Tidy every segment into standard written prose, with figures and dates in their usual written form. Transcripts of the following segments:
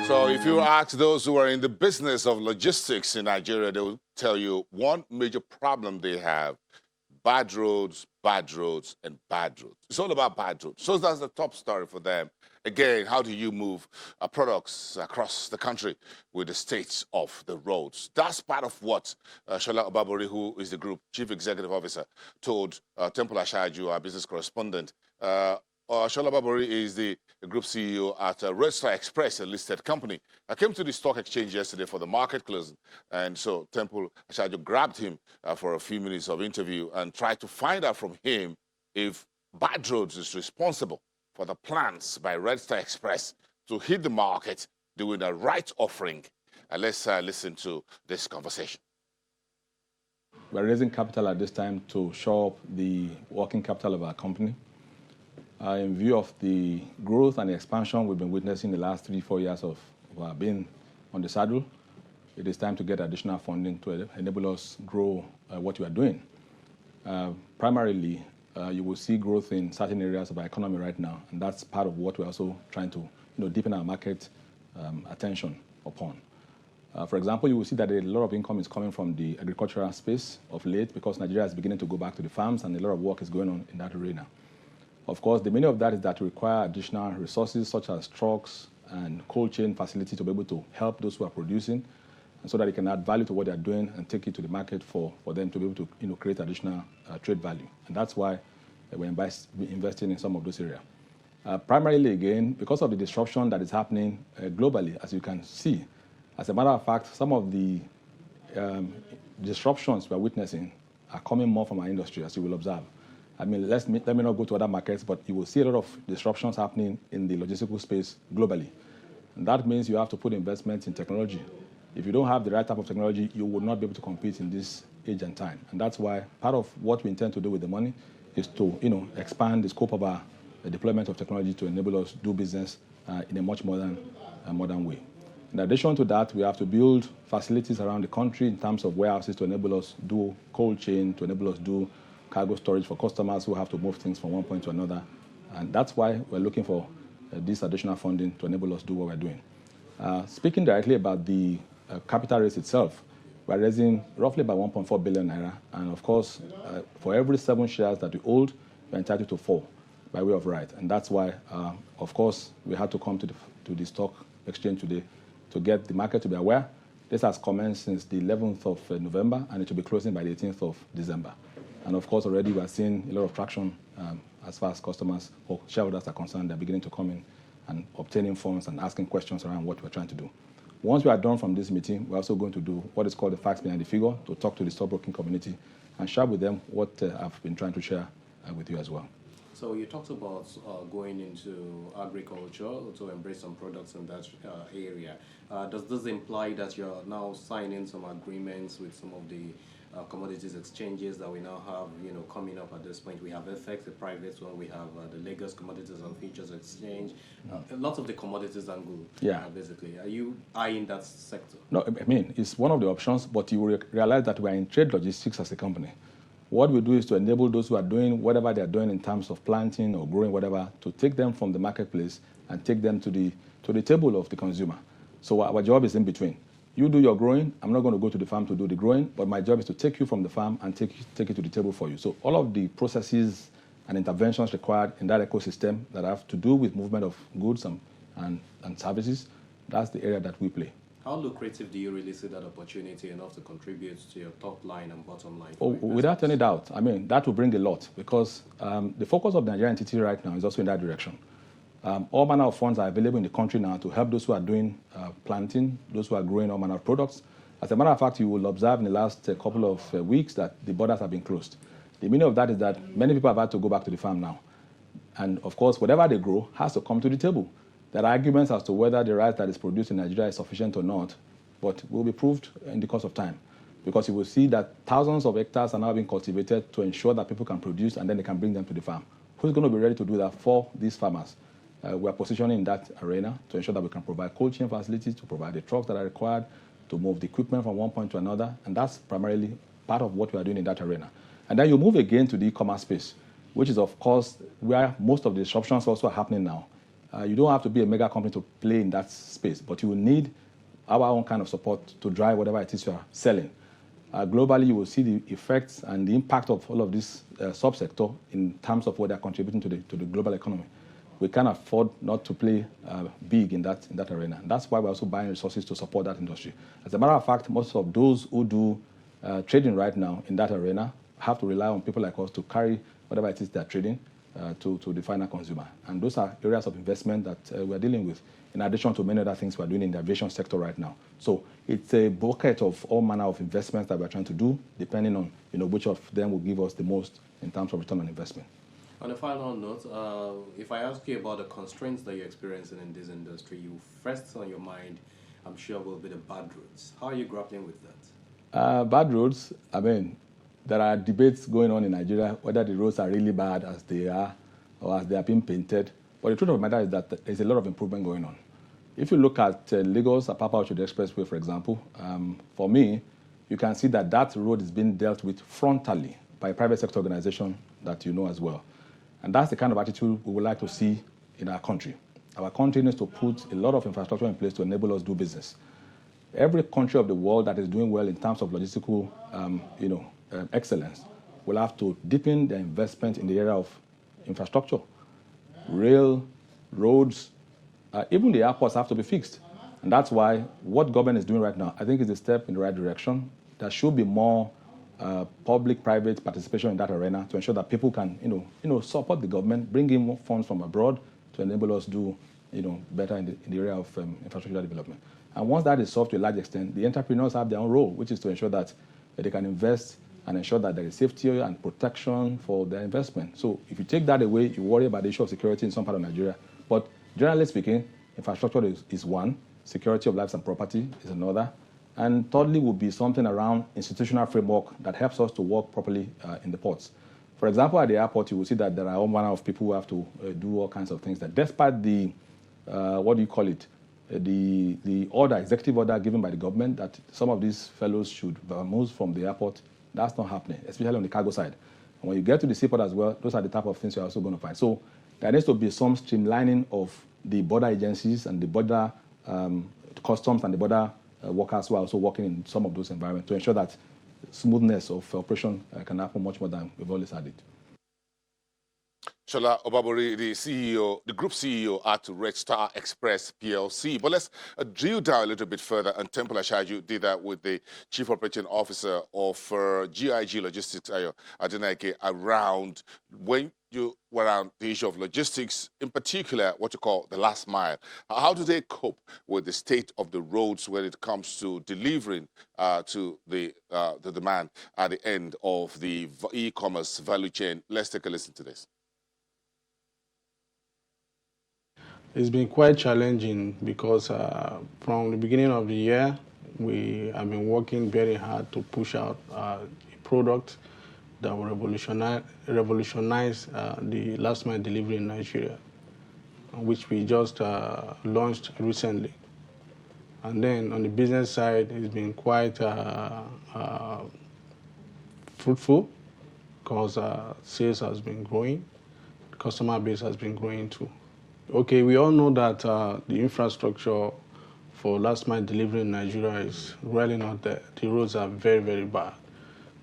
So if you ask those who are in the business of logistics in Nigeria, they will tell you one major problem they have: bad roads, and bad roads. It's all about bad roads. So that's the top story for them. Again, how do you move products across the country with the state of the roads? That's part of what Shola Obabori, who is the group chief executive officer, told Temple Ashaju, our business correspondent. Shola Obabori is the group CEO at Red Star Express, a listed company. I came to the stock exchange yesterday for the market closing, and so Temple Ashaju grabbed him for a few minutes of interview and tried to find out from him if bad roads is responsible for the plans by Red Star Express to hit the market doing a right offering. And let's listen to this conversation. We're raising capital at this time to shore up the working capital of our company. In view of the growth and the expansion we've been witnessing the last 3-4 years of being on the saddle, it is time to get additional funding to enable us grow what we are doing. Primarily, you will see growth in certain areas of our economy right now, and that's part of what we're also trying to deepen our market attention upon. For example, you will see that a lot of income is coming from the agricultural space of late because Nigeria is beginning to go back to the farms, and a lot of work is going on in that arena. Of course, the meaning of that is that require additional resources such as trucks and cold chain facility to be able to help those who are producing, and so that they can add value to what they're doing and take it to the market for them to be able to create additional trade value. And that's why we're investing in some of those areas. Primarily, again, because of the disruption that is happening globally, as you can see. As a matter of fact, some of the disruptions we're witnessing are coming more from our industry, as you will observe. I mean, let me not go to other markets, but you will see a lot of disruptions happening in the logistical space globally. And that means you have to put investments in technology. If you don't have the right type of technology, you will not be able to compete in this age and time. And that's why part of what we intend to do with the money is to expand the scope of our deployment of technology to enable us to do business in a much modern way. In addition to that, we have to build facilities around the country in terms of warehouses to enable us do cold chain, to enable us do cargo storage for customers who have to move things from one point to another. And that's why we're looking for this additional funding to enable us to do what we're doing. Speaking directly about the capital raise itself, we're raising roughly about 1.4 billion naira. And of course, for every 7 shares that we hold, we're entitled to 4 by way of right. And that's why, of course, we had to come to the stock exchange today to get the market to be aware. This has commenced since the 11th of November, and it will be closing by the 18th of December. And of course, already we are seeing a lot of traction as far as customers or shareholders are concerned. They're beginning to come in and obtaining funds and asking questions around what we're trying to do. Once we are done from this meeting, we're also going to do what is called the facts behind the figure, to talk to the stockbroking community and share with them what I've been trying to share with you as well. So you talked about going into agriculture to embrace some products in that area. Does this imply that you're now signing some agreements with some of the commodities exchanges that we now have, coming up at this point? We have FX, the private one. We have the Lagos Commodities and Futures Exchange. Lots of the commodities angle, basically. Are you eyeing that sector? No, I mean, it's one of the options, but you will realize that we are in trade logistics as a company. What we do is to enable those who are doing whatever they're doing in terms of planting or growing whatever, to take them from the marketplace and take them to the table of the consumer. So our job is in between. You do your growing. I'm not going to go to the farm to do the growing, but my job is to take you from the farm and take it to the table for you. So all of the processes and interventions required in that ecosystem that have to do with movement of goods and services, that's the area that we play. How lucrative do you really see that opportunity enough to contribute to your top line and bottom line? Oh, without any doubt. I mean, that will bring a lot because the focus of the Nigerian entity right now is also in that direction. All manner of funds are available in the country now to help those who are doing planting, those who are growing all manner of products. As a matter of fact, you will observe in the last couple of weeks that the borders have been closed. The meaning of that is that many people have had to go back to the farm now. And of course, whatever they grow has to come to the table. There are arguments as to whether the rice that is produced in Nigeria is sufficient or not, but will be proved in the course of time. Because you will see that thousands of hectares are now being cultivated to ensure that people can produce and then they can bring them to the farm. Who's going to be ready to do that for these farmers? We are positioning in that arena to ensure that we can provide cold chain facilities, to provide the trucks that are required, to move the equipment from one point to another, and that's primarily part of what we are doing in that arena. And then you move again to the e-commerce space, which is, of course, where most of the disruptions also are happening now. You don't have to be a mega company to play in that space, but you will need our own kind of support to drive whatever it is you are selling. Globally, you will see the effects and the impact of all of this subsector in terms of what they're contributing to the global economy. We can't afford not to play big in that arena. And that's why we're also buying resources to support that industry. As a matter of fact, most of those who do trading right now in that arena have to rely on people like us to carry whatever it is they're trading to the final consumer. And those are areas of investment that we're dealing with, in addition to many other things we're doing in the aviation sector right now. So it's a bucket of all manner of investments that we're trying to do, depending on which of them will give us the most in terms of return on investment. On a final note, if I ask you about the constraints that you're experiencing in this industry, you first on your mind, I'm sure, will be the bad roads. How are you grappling with that? Bad roads, I mean, there are debates going on in Nigeria whether the roads are really bad as they are or as they are being painted. But the truth of the matter is that there's a lot of improvement going on. If you look at Lagos Apapa Oshodi Expressway, for example, for me, you can see that that road is being dealt with frontally by a private sector organization that you know as well. And that's the kind of attitude we would like to see in our country. Our country needs to put a lot of infrastructure in place to enable us to do business. Every country of the world that is doing well in terms of logistical excellence will have to deepen their investment in the area of infrastructure. Rail, roads, even the airports have to be fixed. And that's why what government is doing right now, I think, is a step in the right direction. There should be more public-private participation in that arena to ensure that people can, support the government, bring in more funds from abroad to enable us do, better in the area of infrastructure development. And once that is solved to a large extent, the entrepreneurs have their own role, which is to ensure that they can invest and ensure that there is safety and protection for their investment. So if you take that away, you worry about the issue of security in some part of Nigeria. But generally speaking, infrastructure is one, security of lives and property is another, and thirdly would be something around institutional framework that helps us to work properly in the ports. For example, at the airport, you will see that there are all manner of people who have to do all kinds of things that despite the, the order, executive order given by the government that some of these fellows should move from the airport, that's not happening, especially on the cargo side. And when you get to the seaport as well, those are the type of things you're also going to find. So there needs to be some streamlining of the border agencies and the border customs and the border workers who are also working in some of those environments to ensure that smoothness of operation can happen much more than we've always had it. Shola Obabori, the CEO, the group CEO at Red Star Express PLC. But let's drill down a little bit further. And Temple Ashaju did that with the Chief Operating Officer of GIG Logistics, Ayo Adenike, around when you were around the issue of logistics, in particular, what you call the last mile. How do they cope with the state of the roads when it comes to delivering to the demand at the end of the e-commerce value chain? Let's take a listen to this. It's been quite challenging because from the beginning of the year, we have been working very hard to push out a product that will revolutionize the last mile delivery in Nigeria, which we just launched recently. And then on the business side, it's been quite fruitful because sales has been growing, the customer base has been growing too. Okay, we all know that the infrastructure for last mile delivery in Nigeria is really not there. The roads are very, very bad.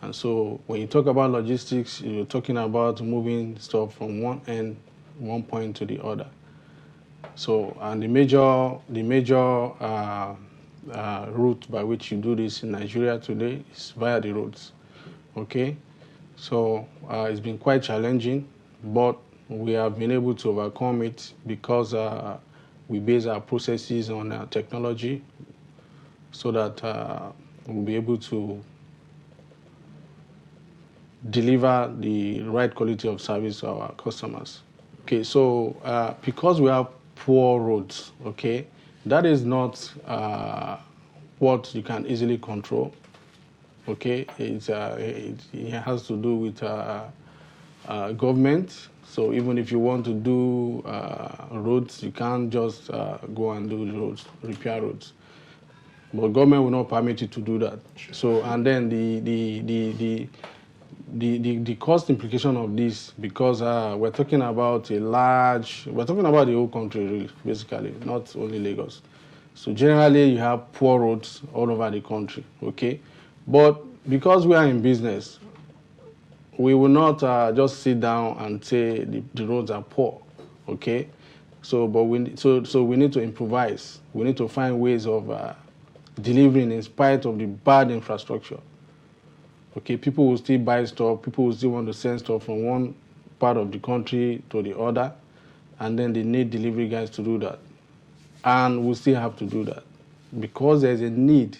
And so when you talk about logistics, you're talking about moving stuff from one point to the other. So, and the major route by which you do this in Nigeria today is via the roads. Okay, so it's been quite challenging, but we have been able to overcome it because we base our processes on technology so that we'll be able to deliver the right quality of service to our customers. Okay, so because we have poor roads, okay, that is not what you can easily control. Okay, it has to do with government. So even if you want to do roads, you can't just go and do roads, repair roads. But government will not permit you to do that. So, and then the cost implication of this, because we're talking about we're talking about the whole country, really, basically, not only Lagos. So generally, you have poor roads all over the country, okay? But because we are in business, we will not just sit down and say the roads are poor, okay? So, but so we need to improvise. We need to find ways of delivering in spite of the bad infrastructure. Okay, people will still buy stuff. People will still want to send stuff from one part of the country to the other, and then they need delivery guys to do that. And we still have to do that because there's a need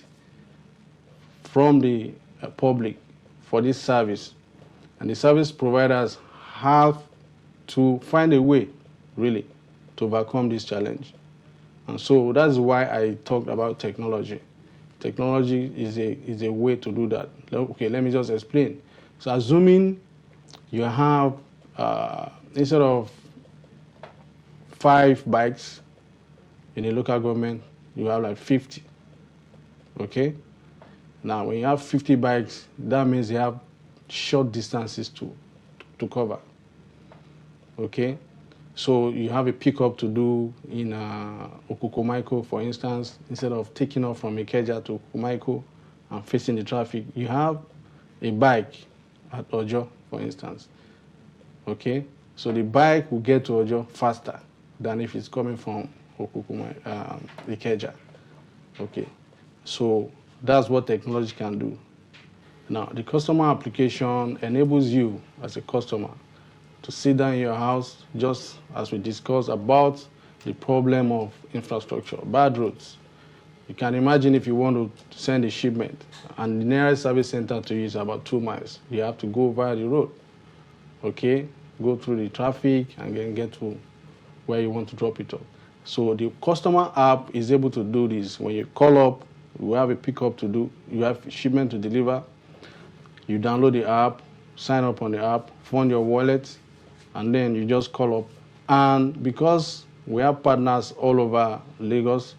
from the public for this service, and the service providers have to find a way, really, to overcome this challenge. And so that's why I talked about technology. Technology is a way to do that. Okay, let me just explain. So assuming you have, instead of 5 bikes in a local government, you have like 50, okay? Now, when you have 50 bikes, that means you have short distances to cover, okay? So you have a pickup to do in Okukomaiko, for instance. Instead of taking off from Ikeja to Okukomaiko and facing the traffic, you have a bike at Ojo, for instance. Okay? So the bike will get to Ojo faster than if it's coming from Ikeja. Okay? So that's what technology can do. Now, the customer application enables you as a customer to sit down in your house, just as we discussed about the problem of infrastructure, bad roads. You can imagine if you want to send a shipment and the nearest service center to you is about 2 miles. You have to go via the road, okay? Go through the traffic and then get to where you want to drop it off. So the customer app is able to do this. When you call up, you have a pickup to do, you have a shipment to deliver, you download the app, sign up on the app, fund your wallet, and then you just call up. And because we have partners all over Lagos,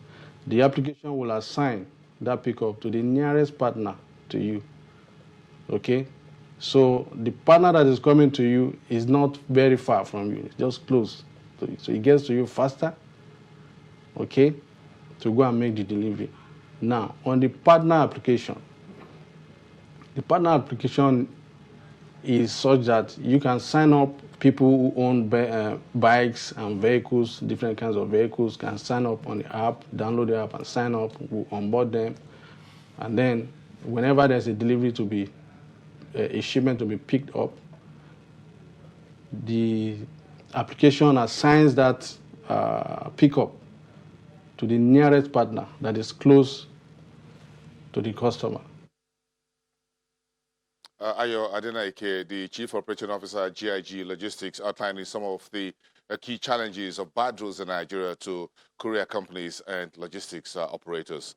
the application will assign that pickup to the nearest partner to you, okay? So the partner that is coming to you is not very far from you, it's just close to you. So it gets to you faster, okay, to go and make the delivery. Now, on the partner application is such that you can sign up. People who own bikes and vehicles, different kinds of vehicles, can sign up on the app, download the app and sign up, we'll onboard them. And then whenever there's a delivery to be, a shipment to be picked up, the application assigns that pickup to the nearest partner that is close to the customer. Ayo Adenaike, the Chief Operating Officer at GIG Logistics, outlining some of the key challenges of bad roads in Nigeria to courier companies and logistics operators.